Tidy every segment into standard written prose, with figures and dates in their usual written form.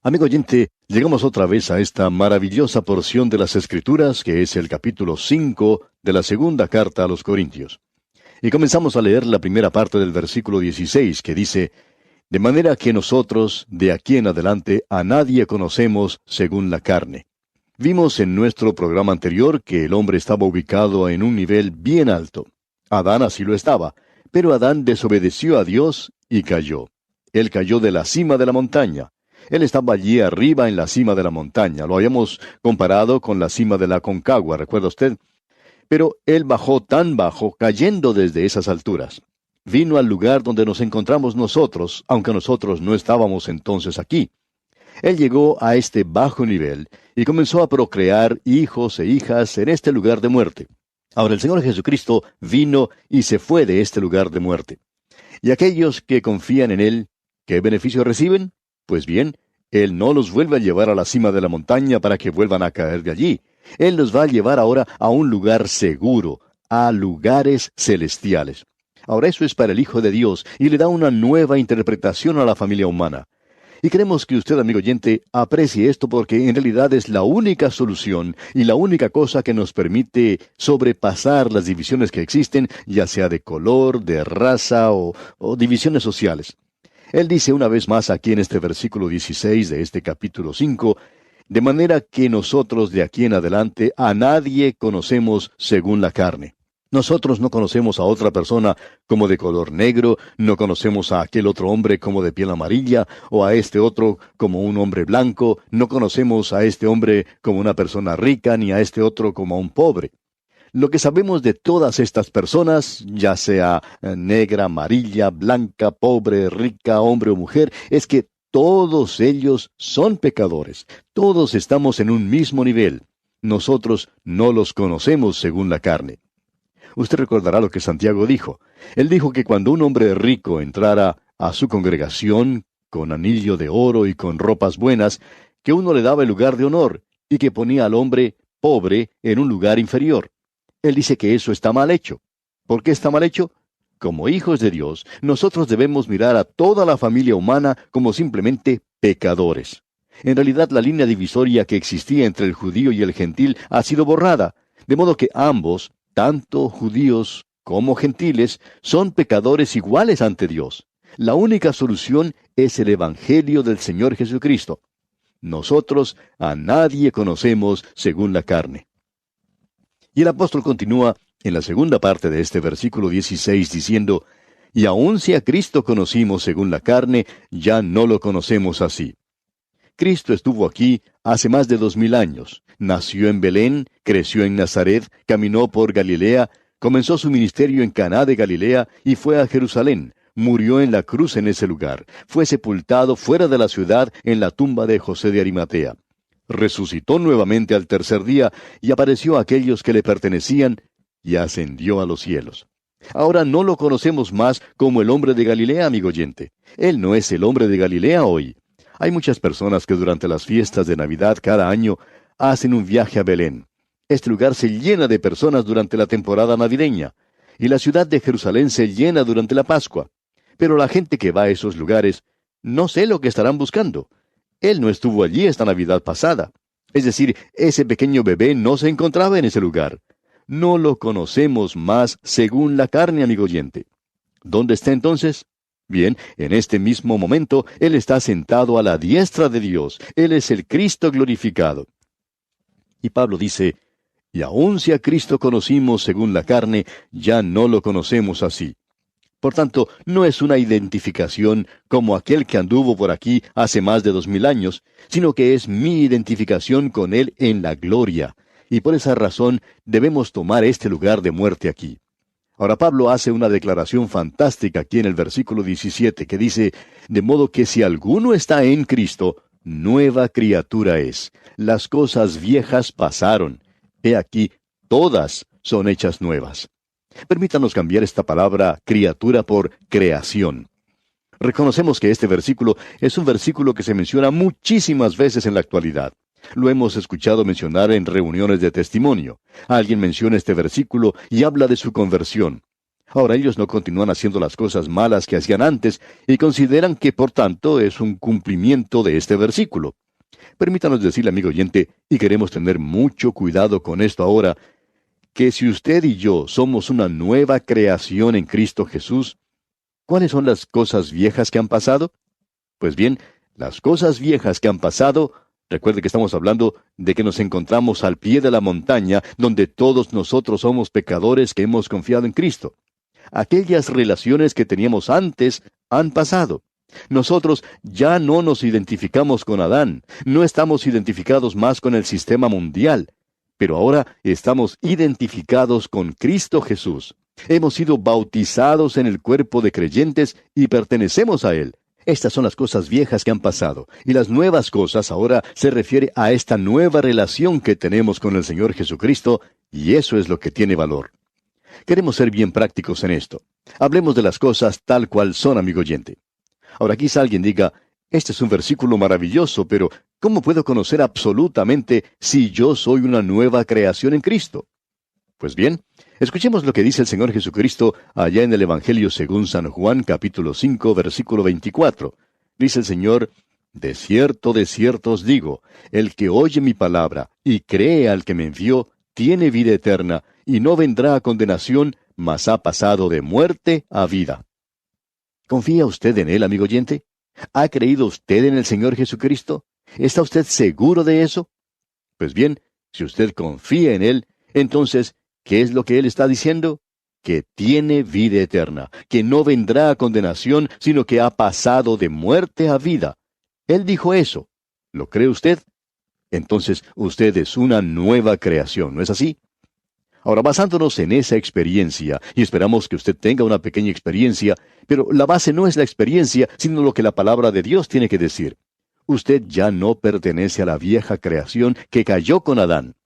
Amigo oyente, llegamos otra vez a esta maravillosa porción de las Escrituras, que es el capítulo 5 de la segunda carta a los Corintios. Y comenzamos a leer la primera parte del versículo 16, que dice, de manera que nosotros, de aquí en adelante, a nadie conocemos según la carne. Vimos en nuestro programa anterior que el hombre estaba ubicado en un nivel bien alto. Adán así lo estaba, pero Adán desobedeció a Dios y cayó. Él cayó de la cima de la montaña. Él estaba allí arriba en la cima de la montaña. Lo habíamos comparado con la cima de la Aconcagua, ¿recuerda usted? Pero él bajó tan bajo, cayendo desde esas alturas. Vino al lugar donde nos encontramos nosotros, aunque nosotros no estábamos entonces aquí. Él llegó a este bajo nivel y comenzó a procrear hijos e hijas en este lugar de muerte. Ahora el Señor Jesucristo vino y se fue de este lugar de muerte. Y aquellos que confían en Él, ¿qué beneficio reciben? Pues bien, Él no los vuelve a llevar a la cima de la montaña para que vuelvan a caer de allí. Él los va a llevar ahora a un lugar seguro, a lugares celestiales. Ahora eso es para el Hijo de Dios y le da una nueva interpretación a la familia humana. Y queremos que usted, amigo oyente, aprecie esto porque en realidad es la única solución y la única cosa que nos permite sobrepasar las divisiones que existen, ya sea de color, de raza o divisiones sociales. Él dice una vez más aquí en este versículo 16 de este capítulo 5, de manera que nosotros de aquí en adelante a nadie conocemos según la carne. Nosotros no conocemos a otra persona como de color negro, no conocemos a aquel otro hombre como de piel amarilla, o a este otro como un hombre blanco, no conocemos a este hombre como una persona rica, ni a este otro como a un pobre. Lo que sabemos de todas estas personas, ya sea negra, amarilla, blanca, pobre, rica, hombre o mujer, es que todos ellos son pecadores. Todos estamos en un mismo nivel. Nosotros no los conocemos según la carne. Usted recordará lo que Santiago dijo. Él dijo que cuando un hombre rico entrara a su congregación con anillo de oro y con ropas buenas, que uno le daba el lugar de honor y que ponía al hombre pobre en un lugar inferior. Él dice que eso está mal hecho. ¿Por qué está mal hecho? Como hijos de Dios, nosotros debemos mirar a toda la familia humana como simplemente pecadores. En realidad, la línea divisoria que existía entre el judío y el gentil ha sido borrada, de modo que ambos, tanto judíos como gentiles, son pecadores iguales ante Dios. La única solución es el Evangelio del Señor Jesucristo. Nosotros a nadie conocemos según la carne. Y el apóstol continúa en la segunda parte de este versículo 16 diciendo, y aun si a Cristo conocimos según la carne, ya no lo conocemos así. Cristo estuvo aquí hace más de 2000 años. Nació en Belén, creció en Nazaret, caminó por Galilea, comenzó su ministerio en Caná de Galilea y fue a Jerusalén. Murió en la cruz en ese lugar. Fue sepultado fuera de la ciudad en la tumba de José de Arimatea. Resucitó nuevamente al tercer día y apareció a aquellos que le pertenecían y ascendió a los cielos. Ahora no lo conocemos más como el hombre de Galilea, amigo oyente. Él no es el hombre de Galilea hoy. Hay muchas personas que durante las fiestas de Navidad cada año hacen un viaje a Belén. Este lugar se llena de personas durante la temporada navideña, y la ciudad de Jerusalén se llena durante la Pascua. Pero la gente que va a esos lugares, no sé lo que estarán buscando. Él no estuvo allí esta Navidad pasada. Es decir, ese pequeño bebé no se encontraba en ese lugar. No lo conocemos más según la carne, amigo oyente. ¿Dónde está entonces? Bien, en este mismo momento, Él está sentado a la diestra de Dios. Él es el Cristo glorificado. Y Pablo dice, y aun si a Cristo conocimos según la carne, ya no lo conocemos así. Por tanto, no es una identificación como aquel que anduvo por aquí hace más de 2000 años, sino que es mi identificación con Él en la gloria. Y por esa razón debemos tomar este lugar de muerte aquí. Ahora Pablo hace una declaración fantástica aquí en el versículo 17 que dice, de modo que si alguno está en Cristo, nueva criatura es. Las cosas viejas pasaron. He aquí, todas son hechas nuevas. Permítanos cambiar esta palabra criatura por creación. Reconocemos que este versículo es un versículo que se menciona muchísimas veces en la actualidad. Lo hemos escuchado mencionar en reuniones de testimonio. Alguien menciona este versículo y habla de su conversión. Ahora ellos no continúan haciendo las cosas malas que hacían antes y consideran que por tanto es un cumplimiento de este versículo. Permítanos decirle, amigo oyente, y queremos tener mucho cuidado con esto ahora, que si usted y yo somos una nueva creación en Cristo Jesús, ¿cuáles son las cosas viejas que han pasado? Pues bien, las cosas viejas que han pasado, recuerde que estamos hablando de que nos encontramos al pie de la montaña, donde todos nosotros somos pecadores que hemos confiado en Cristo. Aquellas relaciones que teníamos antes han pasado. Nosotros ya no nos identificamos con Adán, no estamos identificados más con el sistema mundial, pero ahora estamos identificados con Cristo Jesús. Hemos sido bautizados en el cuerpo de creyentes y pertenecemos a Él. Estas son las cosas viejas que han pasado, y las nuevas cosas ahora se refiere a esta nueva relación que tenemos con el Señor Jesucristo, y eso es lo que tiene valor. Queremos ser bien prácticos en esto. Hablemos de las cosas tal cual son, amigo oyente. Ahora quizá alguien diga, este es un versículo maravilloso, pero ¿cómo puedo conocer absolutamente si yo soy una nueva creación en Cristo? Pues bien, escuchemos lo que dice el Señor Jesucristo allá en el Evangelio según San Juan, capítulo 5, versículo 24. Dice el Señor, de cierto os digo, el que oye mi palabra y cree al que me envió, tiene vida eterna, y no vendrá a condenación, mas ha pasado de muerte a vida. ¿Confía usted en Él, amigo oyente? ¿Ha creído usted en el Señor Jesucristo? ¿Está usted seguro de eso? Pues bien, si usted confía en Él, entonces, ¿qué es lo que Él está diciendo? Que tiene vida eterna, que no vendrá a condenación, sino que ha pasado de muerte a vida. Él dijo eso. ¿Lo cree usted? Entonces, usted es una nueva creación, ¿no es así? Ahora, basándonos en esa experiencia, y esperamos que usted tenga una pequeña experiencia, pero la base no es la experiencia, sino lo que la palabra de Dios tiene que decir. Usted ya no pertenece a la vieja creación que cayó con Adán.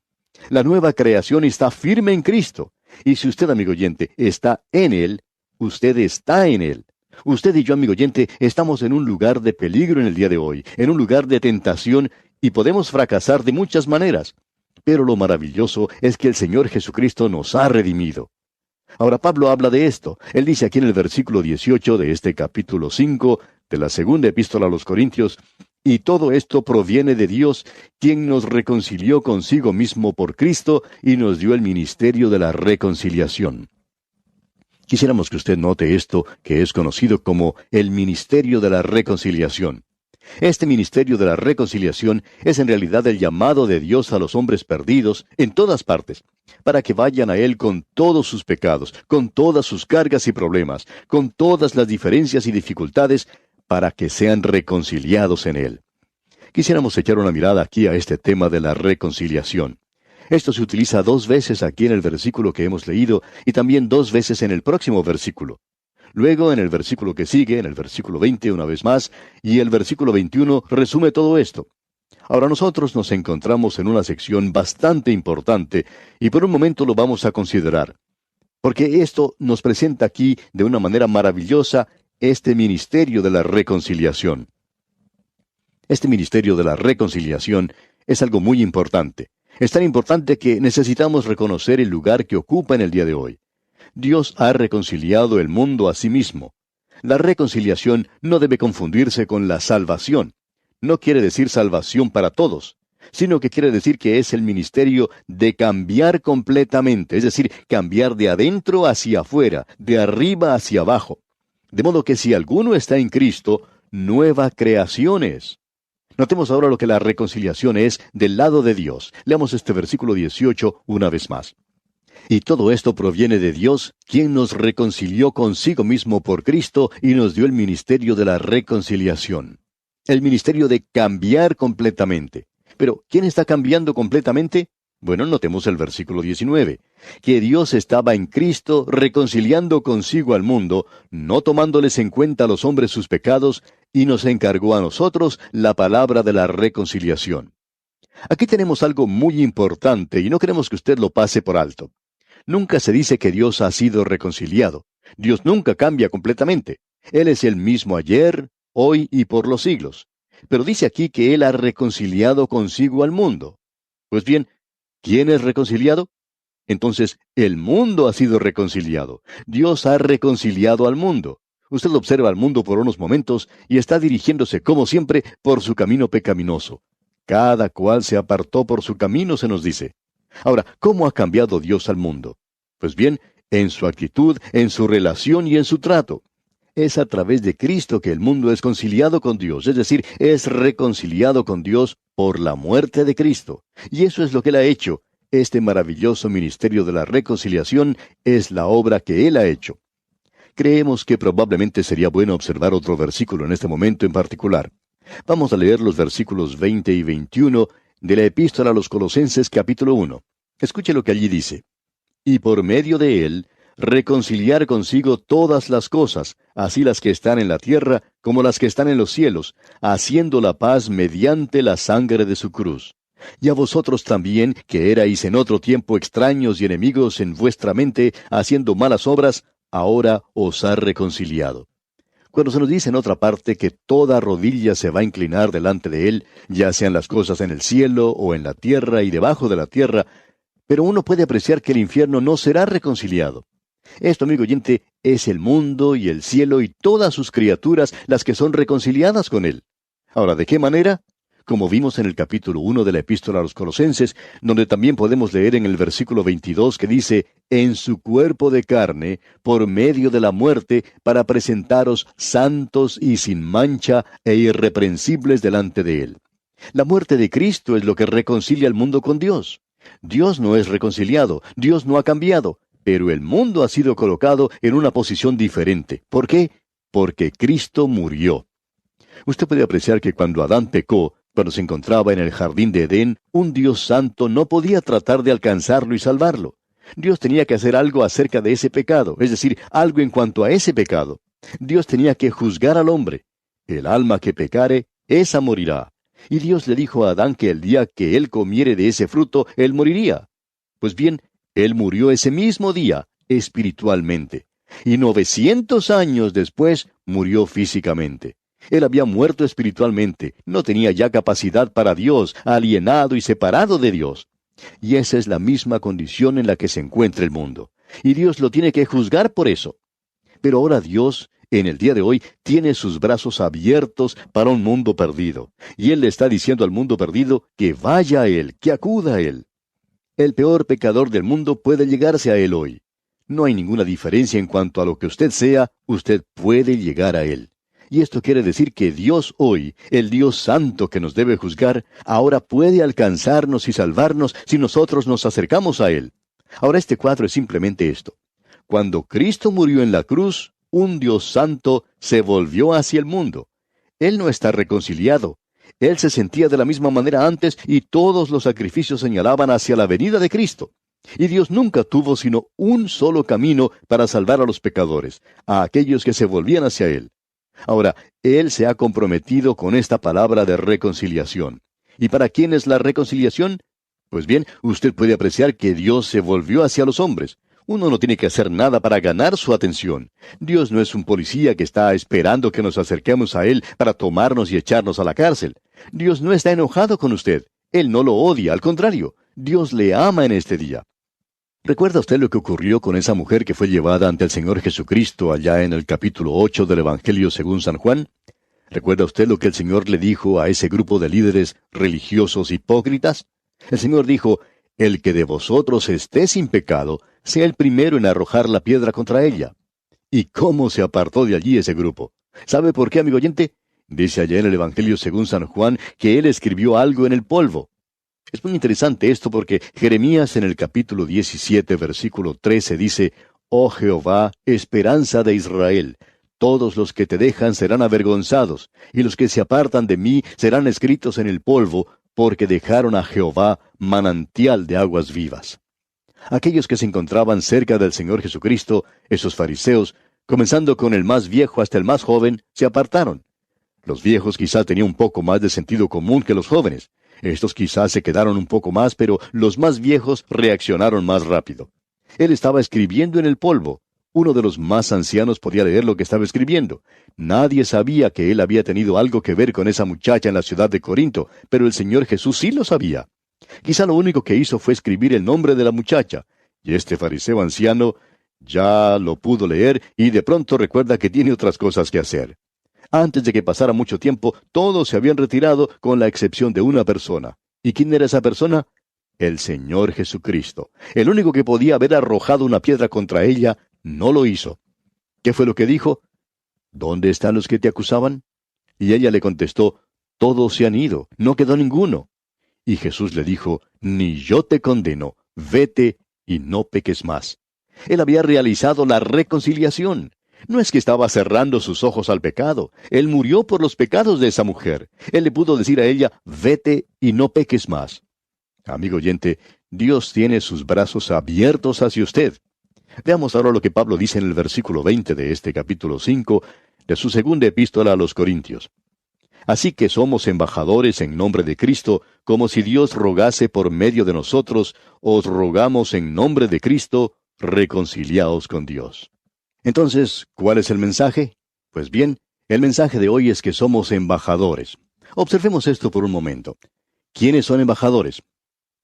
La nueva creación está firme en Cristo. Y si usted, amigo oyente, está en Él, usted está en Él. Usted y yo, amigo oyente, estamos en un lugar de peligro en el día de hoy, en un lugar de tentación, y podemos fracasar de muchas maneras. Pero lo maravilloso es que el Señor Jesucristo nos ha redimido. Ahora Pablo habla de esto. Él dice aquí en el versículo 18 de este capítulo 5 de la segunda epístola a los Corintios, y todo esto proviene de Dios, quien nos reconcilió consigo mismo por Cristo y nos dio el ministerio de la reconciliación. Quisiéramos que usted note esto, que es conocido como el ministerio de la reconciliación. Este ministerio de la reconciliación es en realidad el llamado de Dios a los hombres perdidos en todas partes, para que vayan a Él con todos sus pecados, con todas sus cargas y problemas, con todas las diferencias y dificultades, para que sean reconciliados en Él. Quisiéramos echar una mirada aquí a este tema de la reconciliación. Esto se utiliza 2 veces aquí en el versículo que hemos leído y también 2 veces en el próximo versículo. Luego, en el versículo que sigue, en el versículo 20 una vez más, y el versículo 21 resume todo esto. Ahora nosotros nos encontramos en una sección bastante importante y por un momento lo vamos a considerar. Porque esto nos presenta aquí de una manera maravillosa este ministerio de la reconciliación. Este ministerio de la reconciliación es algo muy importante. Es tan importante que necesitamos reconocer el lugar que ocupa en el día de hoy. Dios ha reconciliado el mundo a sí mismo. La reconciliación no debe confundirse con la salvación. No quiere decir salvación para todos, sino que quiere decir que es el ministerio de cambiar completamente, es decir, cambiar de adentro hacia afuera, de arriba hacia abajo. De modo que si alguno está en Cristo, nueva creación es. Notemos ahora lo que la reconciliación es del lado de Dios. Leamos este versículo 18 una vez más. Y todo esto proviene de Dios, quien nos reconcilió consigo mismo por Cristo y nos dio el ministerio de la reconciliación. El ministerio de cambiar completamente. Pero, ¿quién está cambiando completamente? Bueno, notemos el versículo 19. Que Dios estaba en Cristo reconciliando consigo al mundo, no tomándoles en cuenta a los hombres sus pecados, y nos encargó a nosotros la palabra de la reconciliación. Aquí tenemos algo muy importante y no queremos que usted lo pase por alto. Nunca se dice que Dios ha sido reconciliado. Dios nunca cambia completamente. Él es el mismo ayer, hoy y por los siglos. Pero dice aquí que Él ha reconciliado consigo al mundo. Pues bien, ¿quién es reconciliado? entonces el mundo ha sido reconciliado. Dios ha reconciliado al mundo. Usted observa al mundo por unos momentos y está dirigiéndose, como siempre, por su camino pecaminoso. Cada cual se apartó por su camino, se nos dice. Ahora, ¿cómo ha cambiado Dios al mundo? Pues bien, en su actitud, en su relación y en su trato. Es a través de Cristo que el mundo es conciliado con Dios, es decir, es reconciliado con Dios por la muerte de Cristo. Y eso es lo que Él ha hecho. Este maravilloso ministerio de la reconciliación es la obra que Él ha hecho. Creemos que probablemente sería bueno observar otro versículo en este momento en particular. Vamos a leer los versículos 20 y 21 de la Epístola a los Colosenses capítulo 1. Escuche lo que allí dice. Y por medio de Él, reconciliar consigo todas las cosas, así las que están en la tierra como las que están en los cielos, haciendo la paz mediante la sangre de su cruz. Y a vosotros también, que erais en otro tiempo extraños y enemigos en vuestra mente, haciendo malas obras, ahora os ha reconciliado. Cuando se nos dice en otra parte que toda rodilla se va a inclinar delante de Él, ya sean las cosas en el cielo o en la tierra y debajo de la tierra, pero uno puede apreciar que el infierno no será reconciliado. Esto, amigo oyente, es el mundo y el cielo y todas sus criaturas las que son reconciliadas con Él. Ahora, ¿de qué manera? Como vimos en el capítulo 1 de la Epístola a los Colosenses, donde también podemos leer en el versículo 22 que dice, en su cuerpo de carne, por medio de la muerte, para presentaros santos y sin mancha e irreprensibles delante de Él. La muerte de Cristo es lo que reconcilia al mundo con Dios. Dios no es reconciliado, Dios no ha cambiado, pero el mundo ha sido colocado en una posición diferente. ¿Por qué? Porque Cristo murió. Usted puede apreciar que cuando Adán pecó, cuando se encontraba en el jardín de Edén, un Dios santo no podía tratar de alcanzarlo y salvarlo. Dios tenía que hacer algo acerca de ese pecado, es decir, algo en cuanto a ese pecado. Dios tenía que juzgar al hombre. El alma que pecare, esa morirá. Y Dios le dijo a Adán que el día que él comiere de ese fruto, él moriría. Pues bien, él murió ese mismo día, espiritualmente. Y 900 años después, murió físicamente. Él había muerto espiritualmente, no tenía ya capacidad para Dios, alienado y separado de Dios. Y esa es la misma condición en la que se encuentra el mundo. Y Dios lo tiene que juzgar por eso. Pero ahora Dios, en el día de hoy, tiene sus brazos abiertos para un mundo perdido. Y Él le está diciendo al mundo perdido que vaya a Él, que acuda a Él. El peor pecador del mundo puede llegarse a Él hoy. No hay ninguna diferencia en cuanto a lo que usted sea, usted puede llegar a Él. Y esto quiere decir que Dios hoy, el Dios santo que nos debe juzgar, ahora puede alcanzarnos y salvarnos si nosotros nos acercamos a Él. Ahora este cuadro es simplemente esto. Cuando Cristo murió en la cruz, un Dios santo se volvió hacia el mundo. Él no está reconciliado. Él se sentía de la misma manera antes y todos los sacrificios señalaban hacia la venida de Cristo. Y Dios nunca tuvo sino un solo camino para salvar a los pecadores, a aquellos que se volvían hacia Él. Ahora, Él se ha comprometido con esta palabra de reconciliación. ¿Y para quién es la reconciliación? Pues bien, usted puede apreciar que Dios se volvió hacia los hombres. Uno no tiene que hacer nada para ganar su atención. Dios no es un policía que está esperando que nos acerquemos a Él para tomarnos y echarnos a la cárcel. Dios no está enojado con usted. Él no lo odia, al contrario. Dios le ama en este día. ¿Recuerda usted lo que ocurrió con esa mujer que fue llevada ante el Señor Jesucristo allá en el capítulo 8 del Evangelio según San Juan? ¿Recuerda usted lo que el Señor le dijo a ese grupo de líderes religiosos hipócritas? El Señor dijo, el que de vosotros esté sin pecado, sea el primero en arrojar la piedra contra ella. ¿Y cómo se apartó de allí ese grupo? ¿Sabe por qué, amigo oyente? Dice allá en el Evangelio según San Juan que él escribió algo en el polvo. Es muy interesante esto porque Jeremías en el capítulo 17, versículo 13 dice, «Oh Jehová, esperanza de Israel, todos los que te dejan serán avergonzados, y los que se apartan de mí serán escritos en el polvo, porque dejaron a Jehová manantial de aguas vivas». Aquellos que se encontraban cerca del Señor Jesucristo, esos fariseos, comenzando con el más viejo hasta el más joven, se apartaron. Los viejos quizá tenían un poco más de sentido común que los jóvenes. Estos quizás se quedaron un poco más, pero los más viejos reaccionaron más rápido. Él estaba escribiendo en el polvo. Uno de los más ancianos podía leer lo que estaba escribiendo. Nadie sabía que él había tenido algo que ver con esa muchacha en la ciudad de Corinto, pero el Señor Jesús sí lo sabía. Quizá lo único que hizo fue escribir el nombre de la muchacha. Y este fariseo anciano ya lo pudo leer y de pronto recuerda que tiene otras cosas que hacer. Antes de que pasara mucho tiempo, todos se habían retirado con la excepción de una persona. ¿Y quién era esa persona? El Señor Jesucristo. El único que podía haber arrojado una piedra contra ella, no lo hizo. ¿Qué fue lo que dijo? ¿Dónde están los que te acusaban? Y ella le contestó, todos se han ido, no quedó ninguno. Y Jesús le dijo, ni yo te condeno, vete y no peques más. Él había realizado la reconciliación. No es que estaba cerrando sus ojos al pecado. Él murió por los pecados de esa mujer. Él le pudo decir a ella, vete y no peques más. Amigo oyente, Dios tiene sus brazos abiertos hacia usted. Veamos ahora lo que Pablo dice en el versículo 20 de este capítulo 5 de su segunda epístola a los Corintios. Así que somos embajadores en nombre de Cristo, como si Dios rogase por medio de nosotros, os rogamos en nombre de Cristo, reconciliaos con Dios. Entonces, ¿cuál es el mensaje? Pues bien, el mensaje de hoy es que somos embajadores. Observemos esto por un momento. ¿Quiénes son embajadores?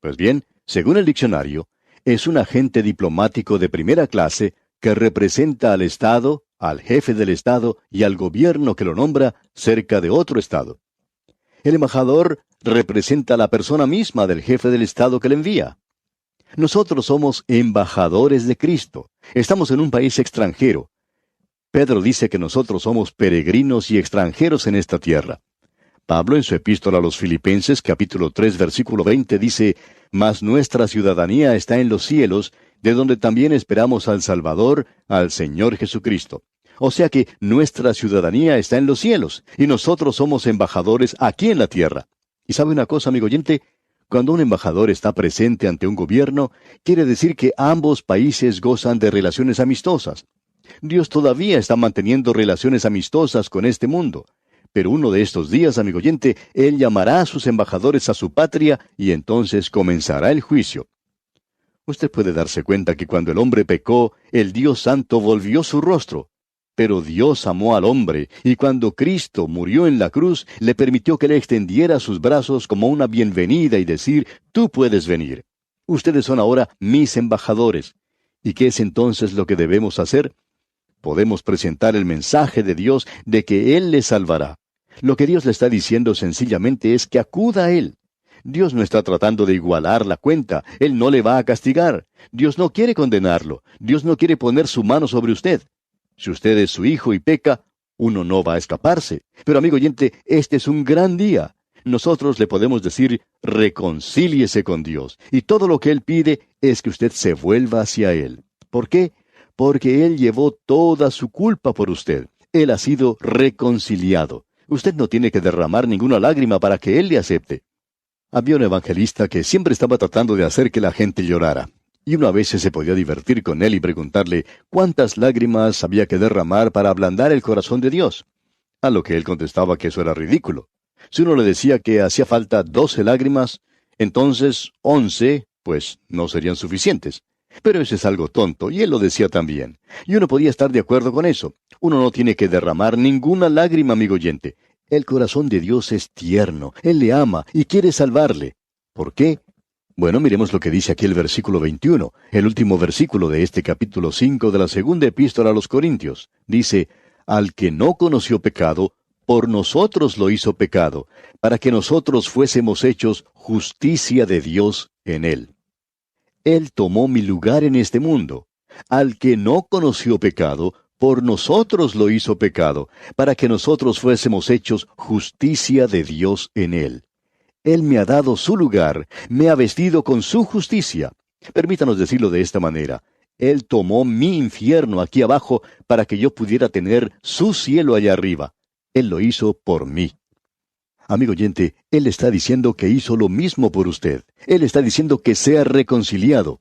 Pues bien, según el diccionario, es un agente diplomático de primera clase que representa al Estado, al jefe del Estado y al gobierno que lo nombra cerca de otro Estado. El embajador representa a la persona misma del jefe del Estado que le envía. Nosotros somos embajadores de Cristo. Estamos en un país extranjero. Pedro dice que nosotros somos peregrinos y extranjeros en esta tierra. Pablo en su epístola a los Filipenses, capítulo 3, versículo 20, dice, «Mas nuestra ciudadanía está en los cielos, de donde también esperamos al Salvador, al Señor Jesucristo». O sea que nuestra ciudadanía está en los cielos, y nosotros somos embajadores aquí en la tierra. ¿Y sabe una cosa, amigo oyente? Cuando un embajador está presente ante un gobierno, quiere decir que ambos países gozan de relaciones amistosas. Dios todavía está manteniendo relaciones amistosas con este mundo. Pero uno de estos días, amigo oyente, Él llamará a sus embajadores a su patria y entonces comenzará el juicio. Usted puede darse cuenta que cuando el hombre pecó, el Dios Santo volvió su rostro. Pero Dios amó al hombre, y cuando Cristo murió en la cruz, le permitió que le extendiera sus brazos como una bienvenida y decir, tú puedes venir. Ustedes son ahora mis embajadores. ¿Y qué es entonces lo que debemos hacer? Podemos presentar el mensaje de Dios de que Él le salvará. Lo que Dios le está diciendo sencillamente es que acuda a Él. Dios no está tratando de igualar la cuenta. Él no le va a castigar. Dios no quiere condenarlo. Dios no quiere poner su mano sobre usted. Si usted es su hijo y peca, uno no va a escaparse. Pero amigo oyente, este es un gran día. Nosotros le podemos decir, reconcíliese con Dios. Y todo lo que Él pide es que usted se vuelva hacia Él. ¿Por qué? Porque Él llevó toda su culpa por usted. Él ha sido reconciliado. Usted no tiene que derramar ninguna lágrima para que Él le acepte. Había un evangelista que siempre estaba tratando de hacer que la gente llorara. Y uno a veces se podía divertir con él y preguntarle cuántas lágrimas había que derramar para ablandar el corazón de Dios. A lo que él contestaba que eso era ridículo. Si uno le decía que hacía falta 12 lágrimas, entonces 11, pues no serían suficientes. Pero eso es algo tonto, y él lo decía también. Y uno podía estar de acuerdo con eso. Uno no tiene que derramar ninguna lágrima, amigo oyente. El corazón de Dios es tierno. Él le ama y quiere salvarle. ¿Por qué? Bueno, miremos lo que dice aquí el versículo 21, el último versículo de este capítulo 5 de la segunda epístola a los Corintios. Dice, «Al que no conoció pecado, por nosotros lo hizo pecado, para que nosotros fuésemos hechos justicia de Dios en él». Él tomó mi lugar en este mundo. Al que no conoció pecado, por nosotros lo hizo pecado, para que nosotros fuésemos hechos justicia de Dios en él. Él me ha dado su lugar, me ha vestido con su justicia. Permítanos decirlo de esta manera. Él tomó mi infierno aquí abajo para que yo pudiera tener su cielo allá arriba. Él lo hizo por mí. Amigo oyente, Él está diciendo que hizo lo mismo por usted. Él está diciendo que sea reconciliado.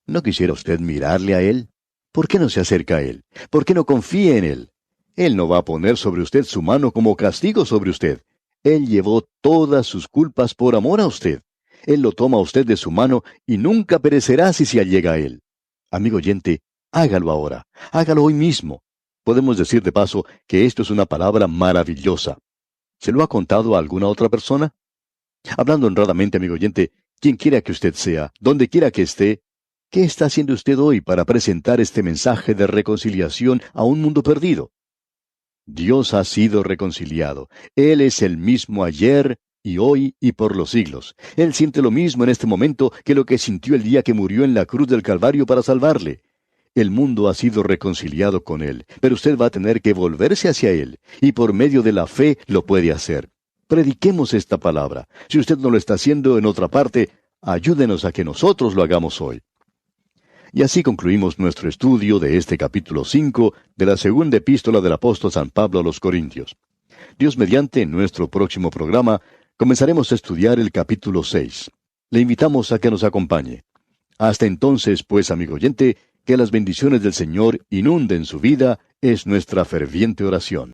¿No quisiera usted mirarle a Él? ¿Por qué no se acerca a Él? ¿Por qué no confía en Él? Él no va a poner sobre usted su mano como castigo sobre usted. Él llevó todas sus culpas por amor a usted. Él lo toma a usted de su mano y nunca perecerá si se allega a Él. Amigo oyente, hágalo ahora. Hágalo hoy mismo. Podemos decir de paso que esto es una palabra maravillosa. ¿Se lo ha contado a alguna otra persona? Hablando honradamente, amigo oyente, quien quiera que usted sea, donde quiera que esté, ¿Qué está haciendo usted hoy para presentar este mensaje de reconciliación a un mundo perdido? Dios ha sido reconciliado. Él es el mismo ayer y hoy y por los siglos. Él siente lo mismo en este momento que lo que sintió el día que murió en la cruz del Calvario para salvarle. El mundo ha sido reconciliado con Él, pero usted va a tener que volverse hacia Él, y por medio de la fe lo puede hacer. Prediquemos esta palabra. Si usted no lo está haciendo en otra parte, ayúdenos a que nosotros lo hagamos hoy. Y así concluimos nuestro estudio de este capítulo 5 de la segunda epístola del apóstol San Pablo a los Corintios. Dios mediante, en nuestro próximo programa, comenzaremos a estudiar el capítulo 6. Le invitamos a que nos acompañe. Hasta entonces, pues, amigo oyente, que las bendiciones del Señor inunden su vida es nuestra ferviente oración.